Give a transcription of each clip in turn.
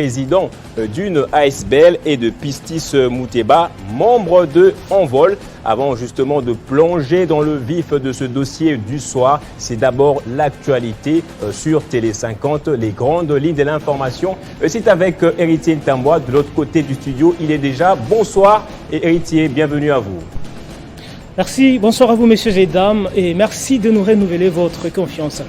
président d'une ASBL, et de Pistis Mouteba, membre de Envol. Avant justement de plonger dans le vif de ce dossier du soir, c'est d'abord l'actualité sur Télé 50, les grandes lignes de l'information. C'est avec Héritier Ntamboa de l'autre côté du studio. Il est déjà. Bonsoir et Héritier, bienvenue à vous. Merci, bonsoir à vous messieurs et dames et merci de nous renouveler votre confiance.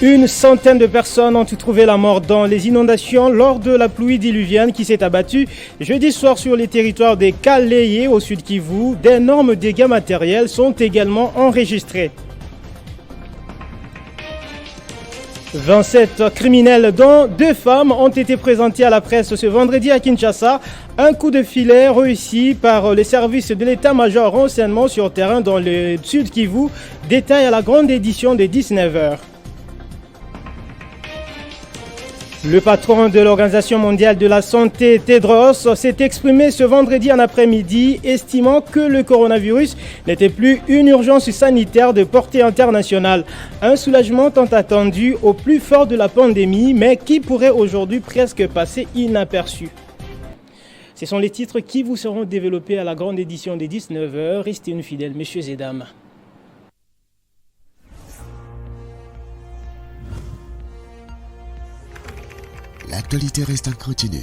Une centaine de personnes ont trouvé la mort dans les inondations lors de la pluie diluvienne qui s'est abattue jeudi soir sur les territoires des Kaléé au sud Kivu. D'énormes dégâts matériels sont également enregistrés. 27 criminels, dont 2 femmes, ont été présentés à la presse ce vendredi à Kinshasa. Un coup de filet réussi par les services de l'état-major renseignement sur terrain dans le sud Kivu. Détail à la grande édition de 19h. Le patron de l'Organisation mondiale de la santé, Tedros, s'est exprimé ce vendredi en après-midi, estimant que le coronavirus n'était plus une urgence sanitaire de portée internationale. Un soulagement tant attendu au plus fort de la pandémie, mais qui pourrait aujourd'hui presque passer inaperçu. Ce sont les titres qui vous seront développés à la grande édition des 19h. Restez nous fidèles, messieurs et dames. L'actualité reste en continu.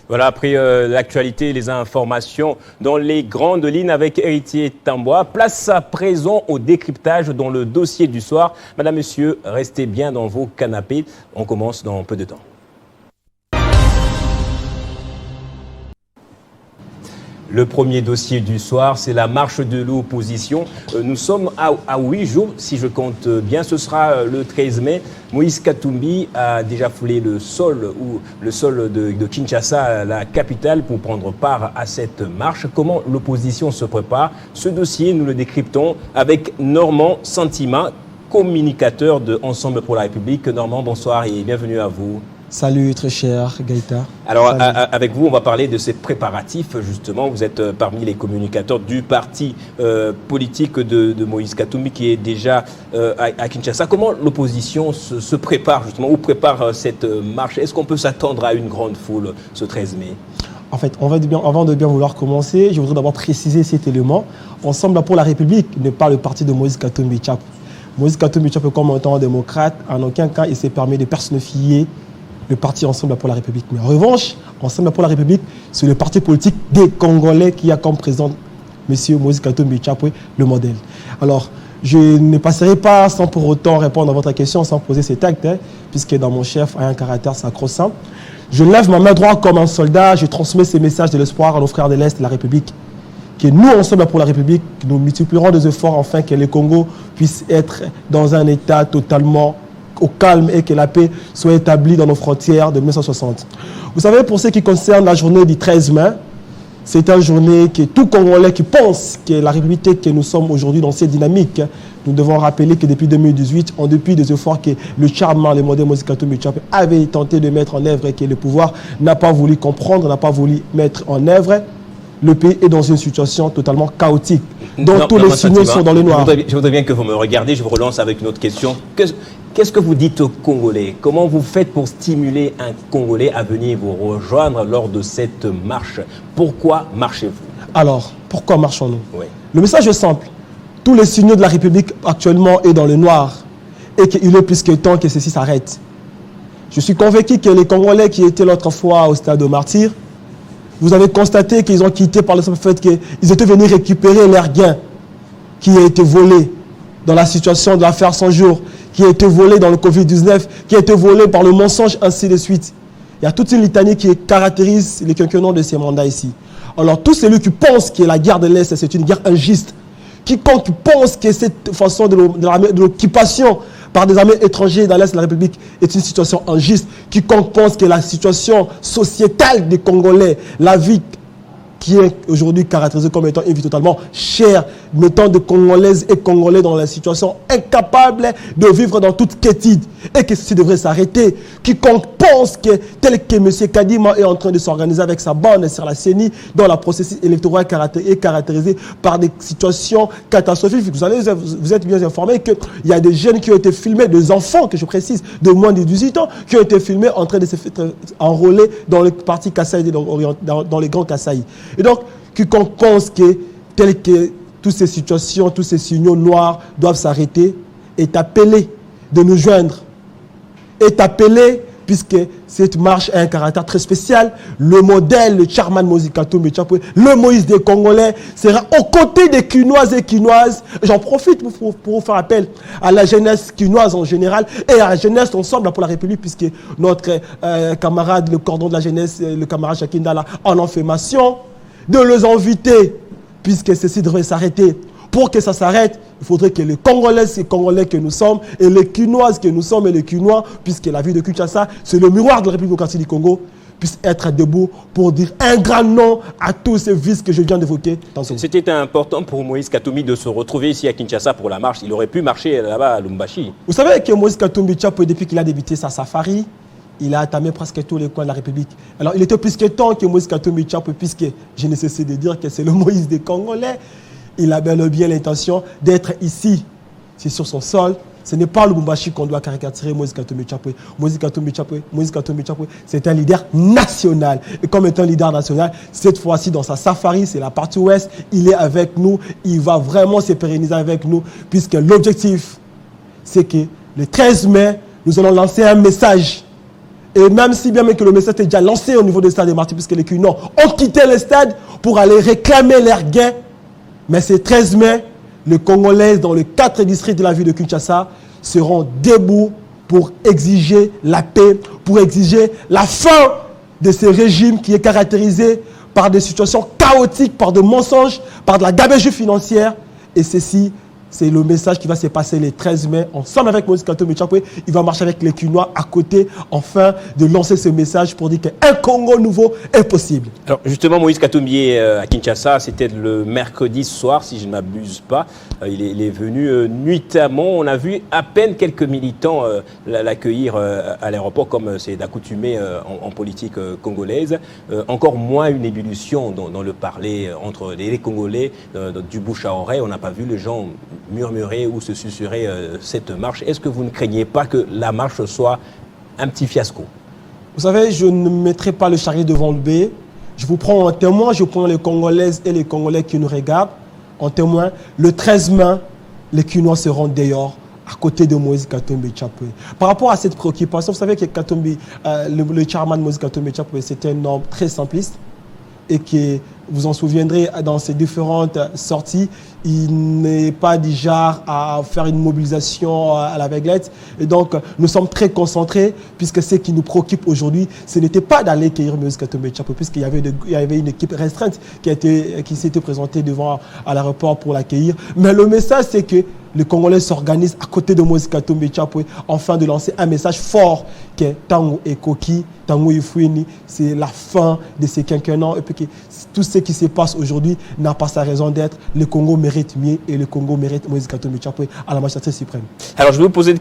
Voilà, après l'actualité et les informations dans les grandes lignes avec Héritier Ntamboa. Place à présent au décryptage dans le dossier du soir. Madame, Monsieur, restez bien dans vos canapés. On commence dans peu de temps. Le premier dossier du soir, c'est la marche de l'opposition. Nous sommes à 8 jours, si je compte bien. Ce sera le 13 mai. Moïse Katumbi a déjà foulé le sol de Kinshasa, la capitale, pour prendre part à cette marche. Comment l'opposition se prépare? Ce dossier, nous le décryptons avec Normand Santima, communicateur de Ensemble pour la République. Normand, bonsoir et bienvenue à vous. Salut, très cher Gaïta. Alors, avec vous, on va parler de ces préparatifs, justement. Vous êtes parmi les communicateurs du parti politique de Moïse Katumbi, qui est déjà à Kinshasa. Comment l'opposition se prépare, justement, ou prépare cette marche? Est-ce qu'on peut s'attendre à une grande foule ce 13 mai? En fait, avant de bien vouloir commencer, je voudrais d'abord préciser cet élément. Ensemble pour la République n'est pas le parti de Moïse Katumbi Tchap. Moïse Katumbi Tchap, comme étant démocrate, en aucun cas, il s'est permis de personnifier le parti Ensemble pour la République. Mais en revanche, Ensemble pour la République, c'est le parti politique des Congolais qui a comme président M. Moïse Katumbi Tchapwe, le modèle. Alors, je ne passerai pas sans pour autant répondre à votre question, sans poser cet acte, puisque dans mon chef a un caractère sacro-saint. Je lève ma main droite comme un soldat, je transmets ces messages de l'espoir à nos frères de l'Est de la République. Que nous, Ensemble pour la République, nous multiplierons des efforts afin que le Congo puisse être dans un état totalement au calme et que la paix soit établie dans nos frontières de 1960. Vous savez, pour ce qui concerne la journée du 13 mai, c'est une journée que tout Congolais qui pense que la République que nous sommes aujourd'hui dans cette dynamique, nous devons rappeler que depuis 2018, en dépit des efforts que le charmant, le modèle Moïse Katumbi Tchapwe avait tenté de mettre en œuvre et que le pouvoir n'a pas voulu comprendre, n'a pas voulu mettre en œuvre, le pays est dans une situation totalement chaotique, dont tous les signaux sont dans le noir. Je voudrais bien que vous me regardiez, je vous relance avec une autre question. Qu'est-ce que vous dites aux Congolais? Comment vous faites pour stimuler un Congolais à venir vous rejoindre lors de cette marche? Pourquoi marchez-vous? Alors, pourquoi marchons-nous? Oui. Le message est simple. Tous les signaux de la République actuellement sont dans le noir et qu'il est plus que temps que ceci s'arrête. Je suis convaincu que les Congolais qui étaient l'autre fois au stade de Martyr, vous avez constaté qu'ils ont quitté par le simple fait qu'ils étaient venus récupérer leurs gains qui a été volé dans la situation de l'affaire 100 jours, qui a été volé dans le Covid-19, qui a été volé par le mensonge, ainsi de suite. Il y a toute une litanie qui caractérise les quinquennats de ces mandats ici. Alors, tous celui qui pensent que la guerre de l'Est, c'est une guerre injuste, quiconque pense que cette façon de l'occupation par des armées étrangères dans l'Est de la République est une situation injuste, quiconque pense que la situation sociétale des Congolais, la vie qui est aujourd'hui caractérisée comme étant une vie totalement chère, mettant des Congolaises et Congolais dans la situation incapable de vivre dans toute quiétude et que ceci devrait s'arrêter. Quiconque pense que tel que M. Kadima est en train de s'organiser avec sa bande sur la CENI, dont la processus électoral est caractérisé par des situations catastrophiques. Vous êtes bien informés qu'il y a des jeunes qui ont été filmés, des enfants, que je précise, de moins de 18 ans, qui ont été filmés en train de se faire enrôler dans le parti Kasaï, dans les grands Kasaï. Et donc, quiconque pense que, tel que toutes ces situations, tous ces signaux noirs doivent s'arrêter, est appelé de nous joindre. Est appelé, puisque cette marche a un caractère très spécial, le modèle, le Chairman Moïse Katumbi Tchapwe, le Moïse des Congolais, sera aux côtés des Quinoises et Quinoises. J'en profite pour vous faire appel à la jeunesse quinoise en général et à la jeunesse ensemble pour la République, puisque notre camarade, le cordon de la jeunesse, le camarade Chakindala, en a fait mention, de les inviter, puisque ceci devrait s'arrêter. Pour que ça s'arrête, il faudrait que les Congolais, ces Congolais que nous sommes, et les Quinoises que nous sommes, et les Quinois, puisque la ville de Kinshasa, c'est le miroir de la République démocratique du Congo, puissent être debout pour dire un grand non à tous ces vices que je viens d'évoquer. C'était important pour Moïse Katumbi de se retrouver ici à Kinshasa pour la marche. Il aurait pu marcher là-bas à Lubumbashi. Vous savez que Moïse Katumbi Tchapwe, depuis qu'il a débuté sa safari, il a entamé presque tous les coins de la République. Alors, il était plus que temps que Moïse Katumbi Tchapwe, puisque je ne cesse de dire que c'est le Moïse des Congolais. Il a bel et bien l'intention d'être ici. C'est sur son sol. Ce n'est pas le Lubumbashi qu'on doit caricaturer Moïse Katumbi Tchapwe. Moïse Katumbi Tchapwe, c'est un leader national. Et comme étant un leader national, cette fois-ci, dans sa safari, c'est la partie ouest, il est avec nous. Il va vraiment se pérenniser avec nous, puisque l'objectif, c'est que le 13 mai, nous allons lancer un message. Et même si bien que le message est déjà lancé au niveau des stades de Martyrs, puisque les Cunois ont quitté le stade pour aller réclamer leur gain. Mais ce 13 mai, les Congolais dans les 4 districts de la ville de Kinshasa seront debout pour exiger la paix, pour exiger la fin de ce régime qui est caractérisé par des situations chaotiques, par des mensonges, par de la gabegie financière. Et ceci, c'est le message qui va se passer le 13 mai, ensemble avec Moïse Katumbi Tchapwe. Il va marcher avec les Quinois à côté, afin de lancer ce message pour dire qu'un Congo nouveau est possible. Alors justement, Moïse Katumbi à Kinshasa, c'était le mercredi soir, si je ne m'abuse pas. Il est venu nuitamment. On a vu à peine quelques militants l'accueillir à l'aéroport, comme c'est d'accoutumé en politique congolaise. Encore moins une ébullition dans le parler entre les Congolais, du bouche à oreille. On n'a pas vu les gens murmurer ou se susurrer cette marche. Est-ce que vous ne craignez pas que la marche soit un petit fiasco? Vous savez, je ne mettrai pas le charrier devant le bœuf. Je vous prends en témoin, je prends les Congolaises et les Congolais qui nous regardent en témoin. Le 13 mai, les Quinois seront dehors à côté de Moïse Katumbi Tchapwe. Par rapport à cette préoccupation, vous savez que Katumbi, le chairman Moïse Katumbi Tchapwe, c'était un homme très simpliste et que vous en souviendrez dans ses différentes sorties, il n'est pas du genre à faire une mobilisation à l'aveuglette. Et donc, nous sommes très concentrés, puisque ce qui nous préoccupe aujourd'hui, ce n'était pas d'aller cueillir Moïse Katumbi Tchapwe, puisqu'il y avait une équipe restreinte qui s'était présentée devant à l'aéroport pour l'accueillir. Mais le message, c'est que les Congolais s'organisent à côté de Moïse Katumbi Tchapwe, afin de lancer un message fort que Tango et Koki, Tango et Fouini, c'est la fin de ces quinquennats, et puis que tout ce qui se passe aujourd'hui n'a pas sa raison d'être. Le Congo mérite mieux et le Congo mérite Moïse Katumbi Tchapwe à la magistrature suprême. Alors je vais vous poser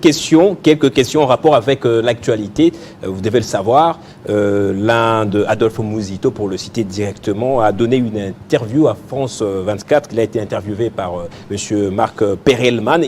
quelques questions en rapport avec l'actualité. Vous devez le savoir, l'un de Adolphe Muzito, pour le citer directement, a donné une interview à France 24. Il a été interviewé par M. Marc Perelman.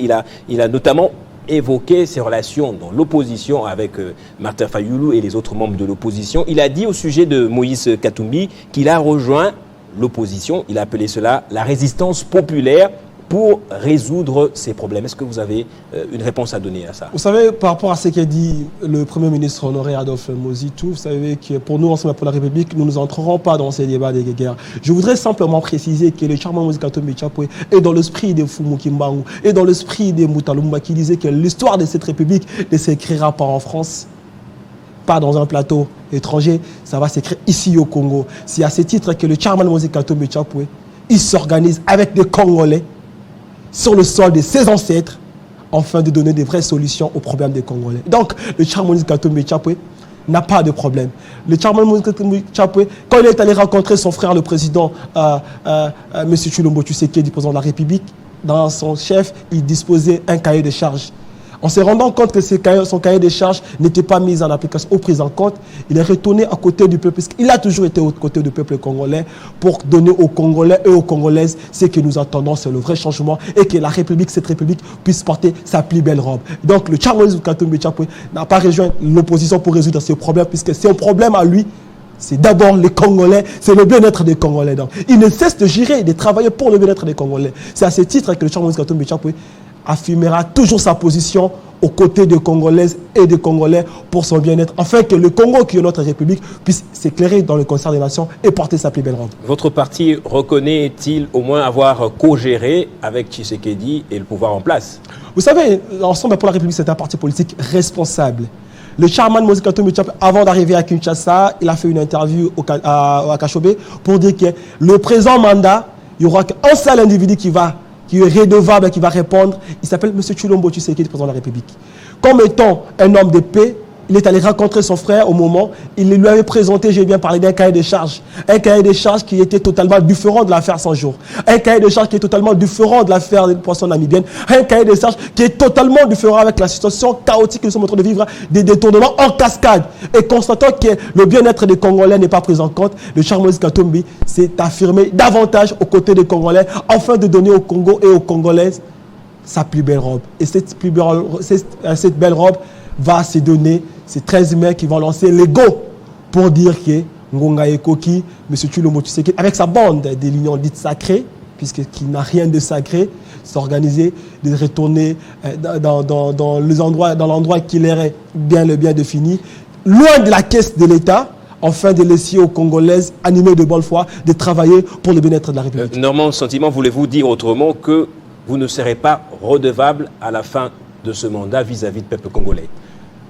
Il a notamment évoqué ses relations dans l'opposition avec Martin Fayoulou et les autres membres de l'opposition. Il a dit au sujet de Moïse Katumbi qu'il a rejoint l'opposition. Il a appelé cela la résistance populaire pour résoudre ces problèmes. Est-ce que vous avez une réponse à donner à ça? Vous savez, par rapport à ce qu'a dit le Premier ministre honoré Adolphe Muzito, vous savez que pour nous, Ensemble pour la République, nous n'entrerons pas dans ces débats de guerre. Je voudrais simplement préciser que le chairman Moïse Katumbi Tchapwe est dans l'esprit de Fumu Kimbangu et dans l'esprit de Mutalumba, qui disait que l'histoire de cette République ne s'écrira pas en France, pas dans un plateau étranger, ça va s'écrire ici au Congo. C'est à ce titre que le chairman Moïse Katumbi Tchapwe, il s'organise avec des Congolais sur le sol de ses ancêtres, afin de donner des vraies solutions aux problèmes des Congolais. Donc, le chairman Moïse Katumbi Tchapwe n'a pas de problème. Le chairman Moïse Katumbi Chapwe, quand il est allé rencontrer son frère, le président, M. Tshilombo Tshisekedi, président de la République, dans son chef, il disposait un cahier de charges. En se rendant compte que son cahier de charges n'était pas mis en application ou pris en compte, il est retourné à côté du peuple. Il a toujours été aux côtés du peuple congolais pour donner aux Congolais et aux Congolaises ce que nous attendons, c'est le vrai changement et que la République, cette République, puisse porter sa plus belle robe. Donc le chairman Moïse Katumbi Chapwe n'a pas rejoint l'opposition pour résoudre ce problème, puisque c'est un problème à lui. C'est d'abord les Congolais, c'est le bien-être des Congolais. Donc, il ne cesse de gérer, de travailler pour le bien-être des Congolais. C'est à ce titre que le chairman Moïse Katumbi Chapwe affirmera toujours sa position aux côtés des Congolaises et des Congolais pour son bien-être, afin que le Congo, qui est notre République, puisse s'éclairer dans le concert des nations et porter sa plus belle robe. Votre parti reconnaît-il au moins avoir co-géré avec Tshisekedi et le pouvoir en place? Vous savez, l'Ensemble pour la République, c'est un parti politique responsable. Le chairman Moïse Katumbi Chapwe, avant d'arriver à Kinshasa, il a fait une interview à Kachobe pour dire que le présent mandat, il n'y aura qu'un seul individu qui est redevable, qui va répondre. Il s'appelle M. Tshilombo Tshisekedi, président de la République. Comme étant un homme de paix, il est allé rencontrer son frère au moment, il lui avait présenté, j'ai bien parlé d'un cahier de charges. Un cahier de charges qui était totalement différent de l'affaire 100 jours. Un cahier de charges qui est totalement différent de l'affaire des poissons namibiennes. Un cahier de charges qui est totalement différent avec la situation chaotique que nous sommes en train de vivre, des détournements en cascade. Et constatant que le bien-être des Congolais n'est pas pris en compte, le chairman Moïse Katumbi s'est affirmé davantage aux côtés des Congolais afin de donner au Congo et aux Congolaises sa plus belle robe. Et cette belle robe va se donner ces 13 mai qui vont lancer l'ego pour dire que Ngonga Ekoki, M. Tshilombo Tshisekedi, avec sa bande de l'union dite sacrée, puisqu'il n'a rien de sacré, s'organiser, de retourner dans l'endroit qui leur est bien défini, loin de la caisse de l'État, afin de laisser aux Congolaises, animées de bonne foi, de travailler pour le bien-être de la République. Normand Sentiment, voulez-vous dire autrement que vous ne serez pas redevable à la fin de ce mandat vis-à-vis du peuple congolais?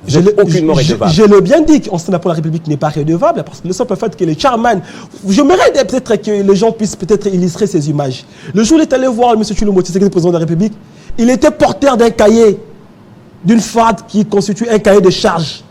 Je l'ai bien dit qu'Ensemble pour la République n'est pas redevable, parce que le simple fait que les chairman, j'aimerais peut-être que les gens puissent peut-être illustrer ces images. Le jour où il est allé voir M. Tshilombo Tshisekedi, président de la République, il était porteur d'un cahier, d'une FAD qui constitue un cahier de charges.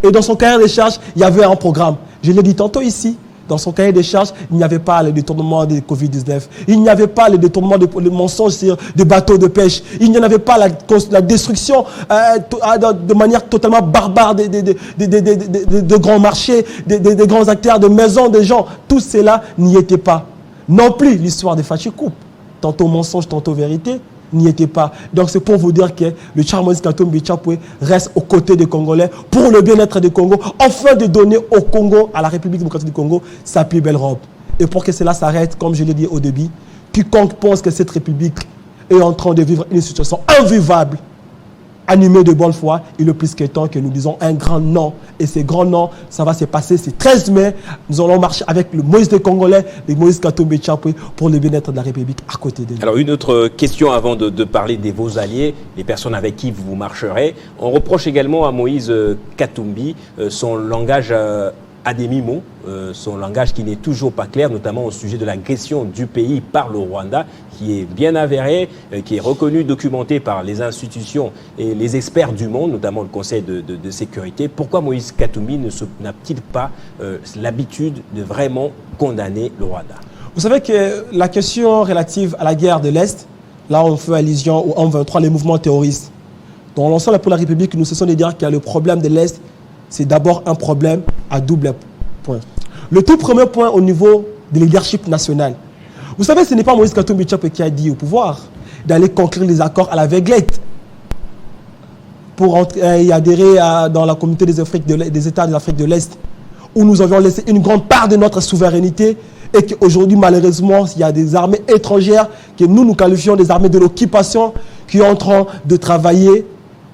Et dans son cahier de charges, il y avait un programme. Je l'ai dit tantôt ici. Dans son cahier de charges, il n'y avait pas le détournement de Covid-19. Il n'y avait pas le détournement de mensonges sur des bateaux de pêche. Il n'y en avait pas la destruction de manière totalement barbare de grands marchés, de grands acteurs, de maisons des gens. Tout cela n'y était pas. Non plus l'histoire de Fachi Coupe. Tantôt mensonge, tantôt vérité, n'y était pas. Donc c'est pour vous dire que le chairman Moïse Katumbi Chapwe reste aux côtés des Congolais pour le bien-être des Congo, afin de donner au Congo, à la République démocratique du Congo, sa plus belle robe. Et pour que cela s'arrête, comme je l'ai dit au début, quiconque pense que cette République est en train de vivre une situation invivable, animée de bonne foi, il est plus que temps que nous disons un grand non. Et ces grands noms, ça va se passer ce 13 mai. Nous allons marcher avec le Moïse des Congolais, le Moïse Katumbi Chapwe, pour le bien-être de la République à côté de nous. Alors une autre question avant de parler de vos alliés, les personnes avec qui vous marcherez. On reproche également à Moïse Katumbi son langage à demi-mot, son langage qui n'est toujours pas clair, notamment au sujet de l'agression du pays par le Rwanda, qui est bien avéré, qui est reconnu, documenté par les institutions et les experts du monde, notamment le Conseil de sécurité. Pourquoi Moïse Katumbi n'a-t-il pas l'habitude de vraiment condamner le Rwanda? Vous savez que la question relative à la guerre de l'Est, là on fait allusion au M23, les mouvements terroristes. Dans l'ensemble pour la République, nous cessons de dire qu'il y a le problème de l'Est, c'est d'abord un problème à double point. Le tout premier point au niveau de leadership national. Vous savez, ce n'est pas Moïse Katumbi Chapwe qui a dit au pouvoir d'aller conclure les accords à l'aveuglette pour y adhérer dans la communauté des États de l'Afrique de l'Est, où nous avions laissé une grande part de notre souveraineté et qu'aujourd'hui, malheureusement, il y a des armées étrangères que nous qualifions des armées de l'occupation qui sont en train de travailler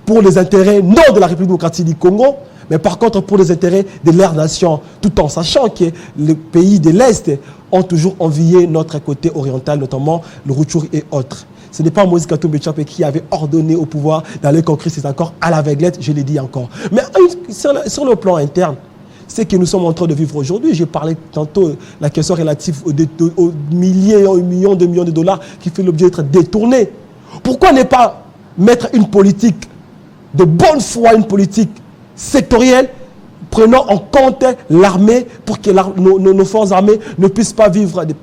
pour les intérêts non de la République démocratique du Congo, mais par contre pour les intérêts de leur nation, tout en sachant que les pays de l'Est ont toujours envié notre côté oriental, notamment le Rutshuru et autres. Ce n'est pas Moïse Katumbi Chapwe qui avait ordonné au pouvoir d'aller conclure ces accords à l'aveuglette, je l'ai dit encore. Mais sur le plan interne, c'est que nous sommes en train de vivre aujourd'hui. J'ai parlé tantôt de la question relative aux milliers, aux millions de dollars qui fait l'objet d'être détournés. Pourquoi ne pas mettre une politique de bonne foi, une politique sectorielle prenant en compte l'armée pour que nos forces armées ne puissent pas vivre des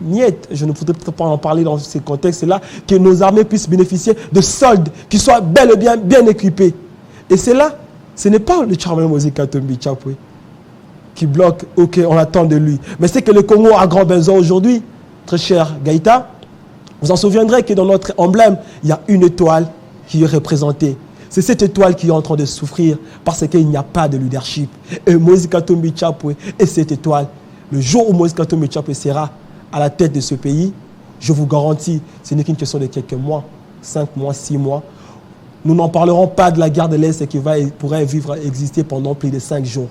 miettes. Je ne voudrais peut-être pas en parler dans ces contextes-là, que nos armées puissent bénéficier de soldes qui soient bel et bien équipés. Et c'est là, ce n'est pas le Charmel Moïse Katumbi Tchapwe qui bloque ou qu'on attend de lui. Mais c'est que le Congo a grand besoin aujourd'hui, très cher Gaïta. Vous en souviendrez que dans notre emblème, il y a une étoile qui est représentée. C'est cette étoile qui est en train de souffrir parce qu'il n'y a pas de leadership. Et Moïse Katumbi Tchapwe est cette étoile. Le jour où Moïse Katumbi Tchapwe sera à la tête de ce pays, je vous garantis, ce n'est qu'une question de quelques mois, 5 mois, 6 mois. Nous n'en parlerons pas de la guerre de l'Est qui pourrait exister pendant plus de 5 jours.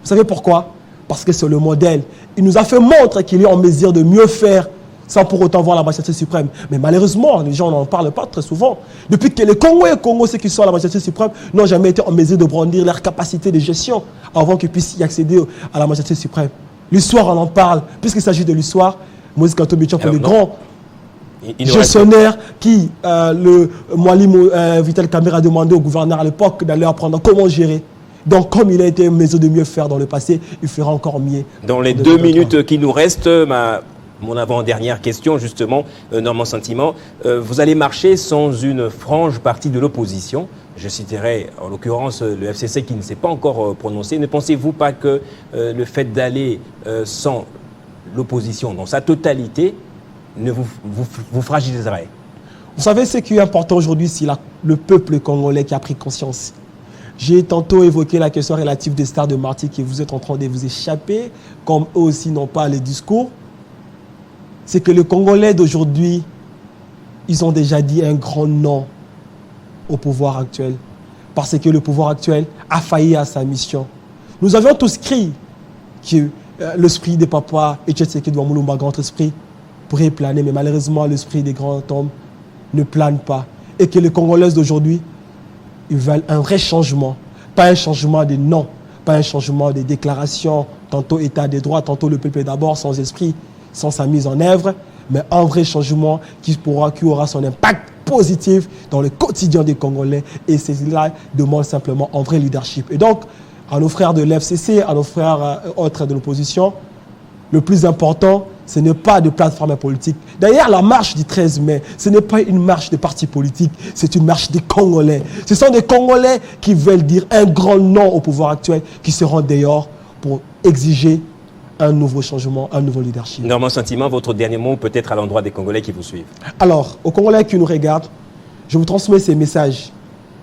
Vous savez pourquoi? Parce que c'est le modèle. Il nous a fait montre qu'il est en mesure de mieux faire sans pour autant voir la magistrature suprême. Mais malheureusement, les gens n'en parlent pas très souvent. Depuis que les Congos, ceux qui sont à la magistrature suprême, n'ont jamais été en mesure de brandir leur capacité de gestion avant qu'ils puissent y accéder à la magistrature suprême. L'histoire, on en parle. Puisqu'il s'agit de l'histoire, Moïse Katumbi Tchapwe, le grand gestionnaire qui, le Mwalimu Vital Kamerhe a demandé au gouverneur à l'époque d'aller apprendre comment gérer. Donc, comme il a été en mesure de mieux faire dans le passé, il fera encore mieux. Dans les 2 minutes qui nous restent, mon avant-dernière question, justement, Normand Sentiment, vous allez marcher sans une frange partie de l'opposition. Je citerai en l'occurrence le FCC qui ne s'est pas encore prononcé. Ne pensez-vous pas que le fait d'aller sans l'opposition dans sa totalité ne vous fragiliserait? Vous savez, ce qui est important aujourd'hui, c'est le peuple congolais qui a pris conscience. J'ai tantôt évoqué la question relative des stars de martyrs qui vous êtes en train de vous échapper, comme eux aussi n'ont pas les discours. C'est que les Congolais d'aujourd'hui, ils ont déjà dit un grand non au pouvoir actuel. Parce que le pouvoir actuel a failli à sa mission. Nous avions tous crié que l'esprit des papas et Tshisekedi Wamulumba, grand esprit, pourrait planer, mais malheureusement, l'esprit des grands hommes ne plane pas. Et que les Congolais d'aujourd'hui, ils veulent un vrai changement. Pas un changement de non, pas un changement de déclaration, tantôt état des droits, tantôt le peuple d'abord, sans esprit, sans sa mise en œuvre, mais un vrai changement qui aura son impact positif dans le quotidien des Congolais. Et cela demande simplement un vrai leadership. Et donc, à nos frères de l'FCC, à nos frères autres de l'opposition, le plus important, ce n'est pas de plateforme politique. D'ailleurs, la marche du 13 mai, ce n'est pas une marche de partis politiques, c'est une marche des Congolais. Ce sont des Congolais qui veulent dire un grand non au pouvoir actuel, qui seront dehors pour exiger un nouveau changement, un nouveau leadership. Normand Sentiment, votre dernier mot peut-être à l'endroit des Congolais qui vous suivent. Alors, aux Congolais qui nous regardent, je vous transmets ces messages.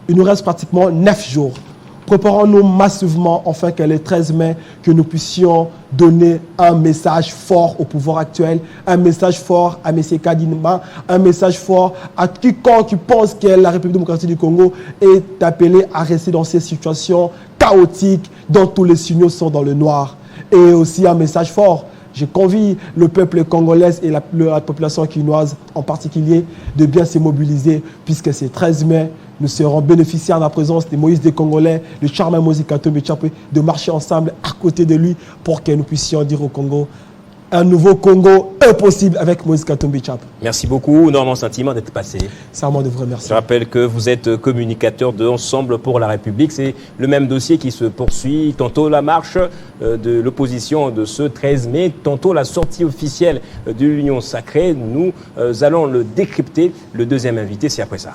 Il nous reste pratiquement 9 jours. Préparons-nous massivement, afin que le 13 mai, que nous puissions donner un message fort au pouvoir actuel, un message fort à M. Kadinima, un message fort à quiconque qui pense que la République démocratique du Congo est appelée à rester dans ces situations chaotiques dont tous les signaux sont dans le noir. Et aussi un message fort. Je convie le peuple congolais et la population quinoise en particulier de bien se mobiliser puisque c'est 13 mai, nous serons bénéficiaires de la présence de Moïse des Congolais, de Charmel Moïse Katumbi Tchapwe, de marcher ensemble à côté de lui pour que nous puissions dire au Congo un nouveau Congo impossible avec Moïse Katumbi Tchapwe. Merci beaucoup, Normand Sentiment, d'être passé. C'est à moi de vous remercier. Je rappelle que vous êtes communicateur de Ensemble pour la République. C'est le même dossier qui se poursuit. Tantôt la marche de l'opposition de ce 13 mai, tantôt la sortie officielle de l'Union sacrée. Nous allons le décrypter. Le deuxième invité, c'est après ça.